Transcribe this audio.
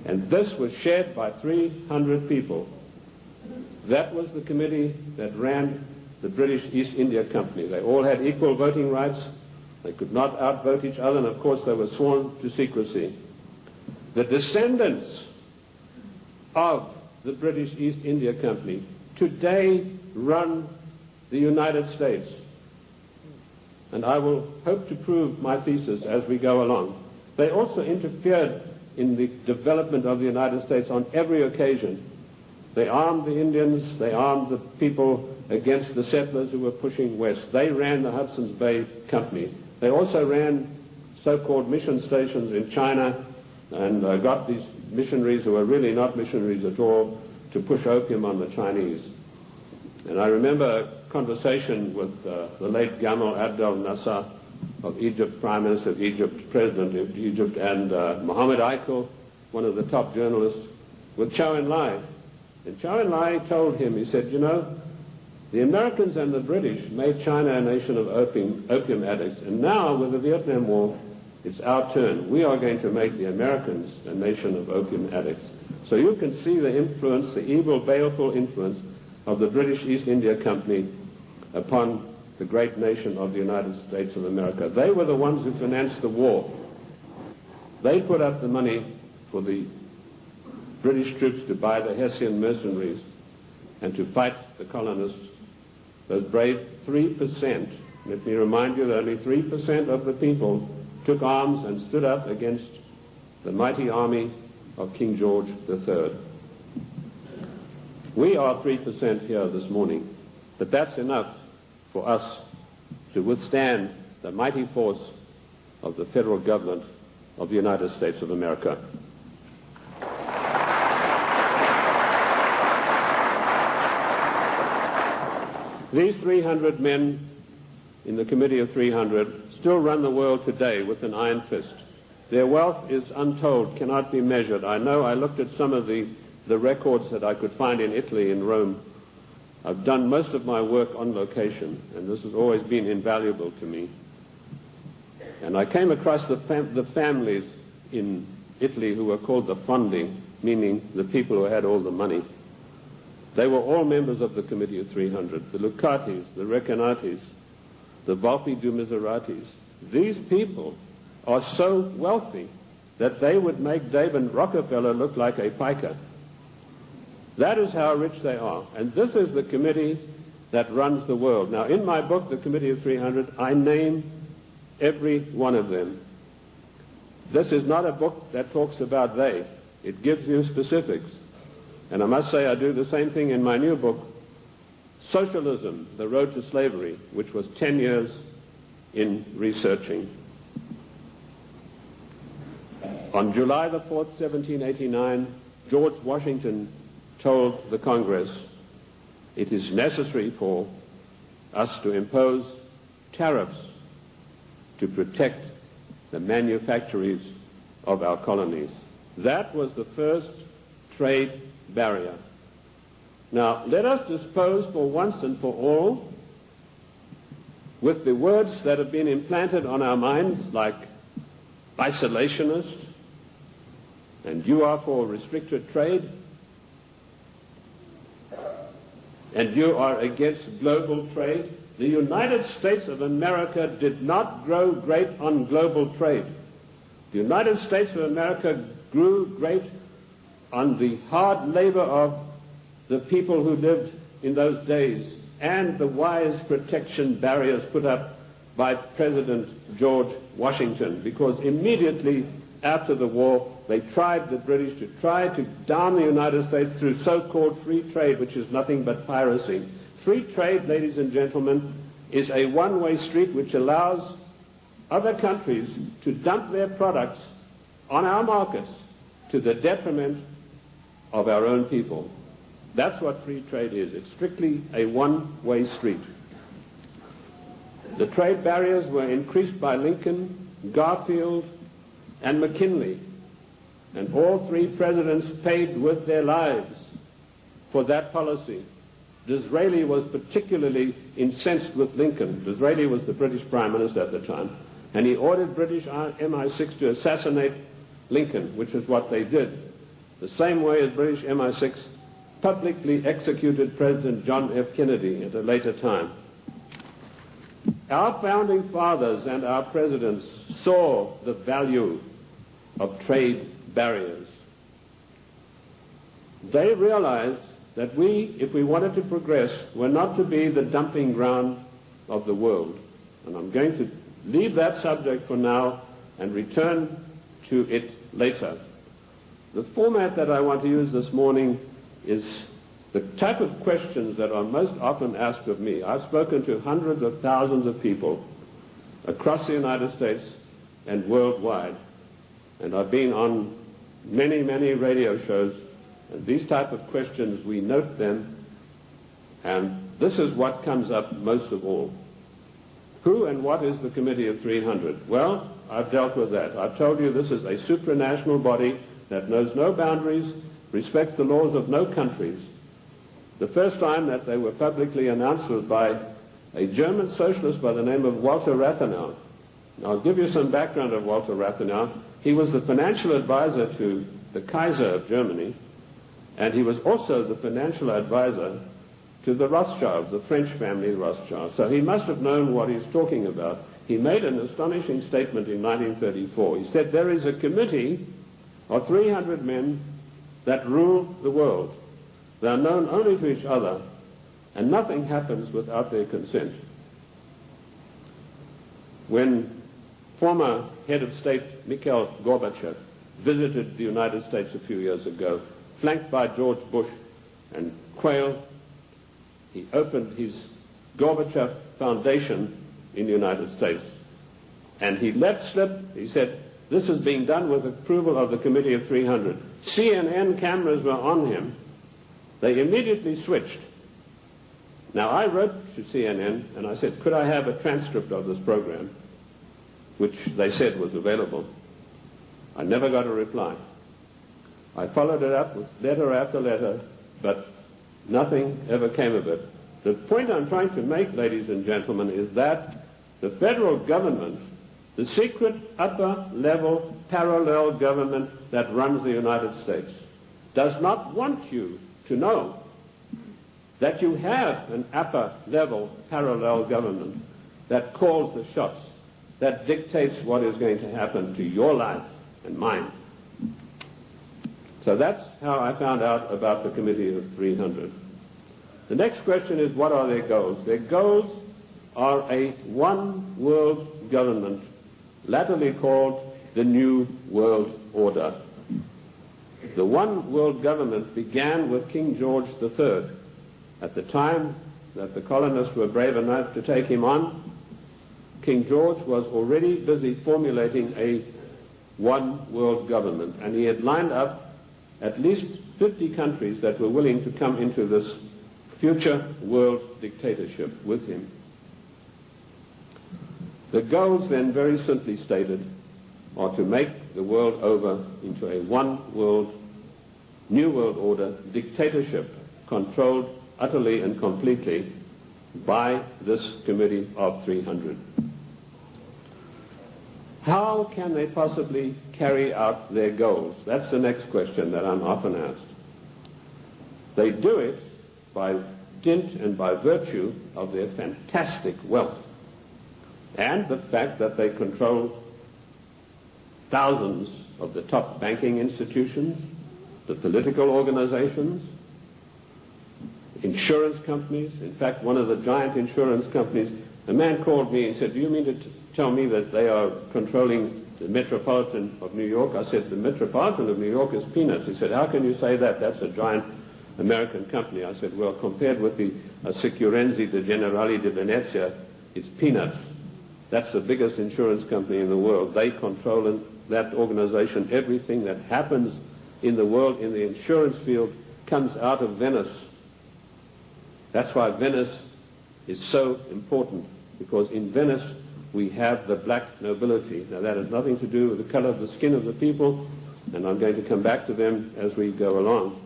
And this was shared by 300 people. That was the committee that ran the British East India Company. They all had equal voting rights. They could not outvote each other, and of course they were sworn to secrecy. The descendants of the British East India Company today run the United States. And I will hope to prove my thesis as we go along. They also interfered in the development of the United States on every occasion. They armed the Indians, they armed the people against the settlers who were pushing west. They ran the Hudson's Bay Company. They also ran so-called mission stations in China and got these missionaries, who were really not missionaries at all, to push opium on the Chinese. And I remember a conversation with the late Gamal Abdel Nasser of Egypt, Prime Minister of Egypt, President of Egypt, and Mohammed Eichel, one of the top journalists, with Zhou Enlai. And Zhou Enlai told him, he said, you know, the Americans and the British made China a nation of opium addicts, and now with the Vietnam War, it's our turn. We are going to make the Americans a nation of opium addicts. So you can see the influence, the evil, baleful influence of the British East India Company upon the great nation of the United States of America. They were the ones who financed the war. They put up the money for the British troops to buy the Hessian mercenaries and to fight the colonists. Those brave 3%, let me remind you that only 3% of the people took arms and stood up against the mighty army of King George III. We are 3% here this morning, but that's enough for us to withstand the mighty force of the federal government of the United States of America. These 300 men in the Committee of 300 still run the world today with an iron fist. Their wealth is untold, cannot be measured. I know I looked at some of the records that I could find in Italy, in Rome. I've done most of my work on location, and this has always been invaluable to me. And I came across the families in Italy who were called the Fondi, meaning the people who had all the money. They were all members of the Committee of 300, the Lucatis, the Recanatis, the Volpi du Miseratis. These people are so wealthy that they would make David Rockefeller look like a piker. That is how rich they are. And this is the committee that runs the world. Now, in my book, The Committee of 300, I name every one of them. This is not a book that talks about they. It gives you specifics. And I must say I do the same thing in my new book, Socialism, The Road to Slavery, which was 10 years in researching. On July the 4th, 1789, George Washington told the Congress, it is necessary for us to impose tariffs to protect the manufactories of our colonies. That was the first trade barrier. Now, let us dispose for once and for all with the words that have been implanted on our minds, like isolationist, and you are for restricted trade, and you are against global trade. The United States of America did not grow great on global trade. The United States of America grew great on the hard labor of the people who lived in those days and the wise protection barriers put up by President George Washington, because immediately after the war they tried, the British, to try to down the United States through so-called free trade, which is nothing but piracy. Free trade, ladies and gentlemen, is a one-way street which allows other countries to dump their products on our markets to the detriment of our own people. That's what free trade is. It's strictly a one-way street. The trade barriers were increased by Lincoln, Garfield, and McKinley, and all three presidents paid with their lives for that policy. Disraeli was particularly incensed with Lincoln. Disraeli was the British Prime Minister at the time, and he ordered British MI6 to assassinate Lincoln, which is what they did. the same way as British MI6 publicly executed President John F. Kennedy at a later time. Our founding fathers and our presidents saw the value of trade barriers. They realized that we, if we wanted to progress, were not to be the dumping ground of the world. And I'm going to leave that subject for now and return to it later. The format that I want to use this morning is the type of questions that are most often asked of me. I've spoken to hundreds of thousands of people across the United States and worldwide, and I've been on many, many radio shows, and these type of questions, we note them, and this is what comes up most of all. Who and what is the Committee of 300? Well, I've dealt with that. I've told you this is a supranational body that knows no boundaries, respects the laws of no countries. The first time that they were publicly announced was by a German socialist by the name of Walter Rathenau. I'll give you some background of Walter Rathenau. He was the financial advisor to the Kaiser of Germany, and he was also the financial advisor to the Rothschilds, the French family Rothschild. So he must have known what he's talking about. He made an astonishing statement in 1934. He said, there is a committee of 300 men that rule the world. They are known only to each other, and nothing happens without their consent. When former head of state Mikhail Gorbachev visited the United States a few years ago, flanked by George Bush and Quayle, he opened his Gorbachev Foundation in the United States. And he let slip, he said, this is being done with approval of the Committee of 300. CNN cameras were on him. They immediately switched. Now, I wrote to CNN and I said, could I have a transcript of this program, which they said was available. I never got a reply. I followed it up with letter after letter, but nothing ever came of it. The point I'm trying to make, ladies and gentlemen, is that the federal government, the secret upper-level parallel government that runs the United States, does not want you to know that you have an upper-level parallel government that calls the shots, that dictates what is going to happen to your life and mine. So that's how I found out about the Committee of 300. The next question is, what are their goals? Their goals are a one-world government, latterly called the New World Order. The one-world government began with King George III. At the time that the colonists were brave enough to take him on, King George was already busy formulating a one-world government, and he had lined up at least 50 countries that were willing to come into this future world dictatorship with him. The goals then, very simply stated, are to make the world over into a one-world, new world order dictatorship controlled utterly and completely by this Committee of 300. How can they possibly carry out their goals? That's the next question that I'm often asked. They do it by dint and by virtue of their fantastic wealth and the fact that they control thousands of the top banking institutions, the political organizations, insurance companies. In fact, one of the giant insurance companies, a man called me and said, do you mean to tell me that they are controlling the Metropolitan of New York? I said, the Metropolitan of New York is peanuts. He said, how can you say that? That's a giant American company. I said, well, compared with the Sicurezza de Generali di Venezia, it's peanuts. That's the biggest insurance company in the world. They control in that organization everything that happens in the world in the insurance field comes out of Venice. That's why Venice is so important, because in Venice we have the black nobility. Now that has nothing to do with the color of the skin of the people, and I'm going to come back to them as we go along.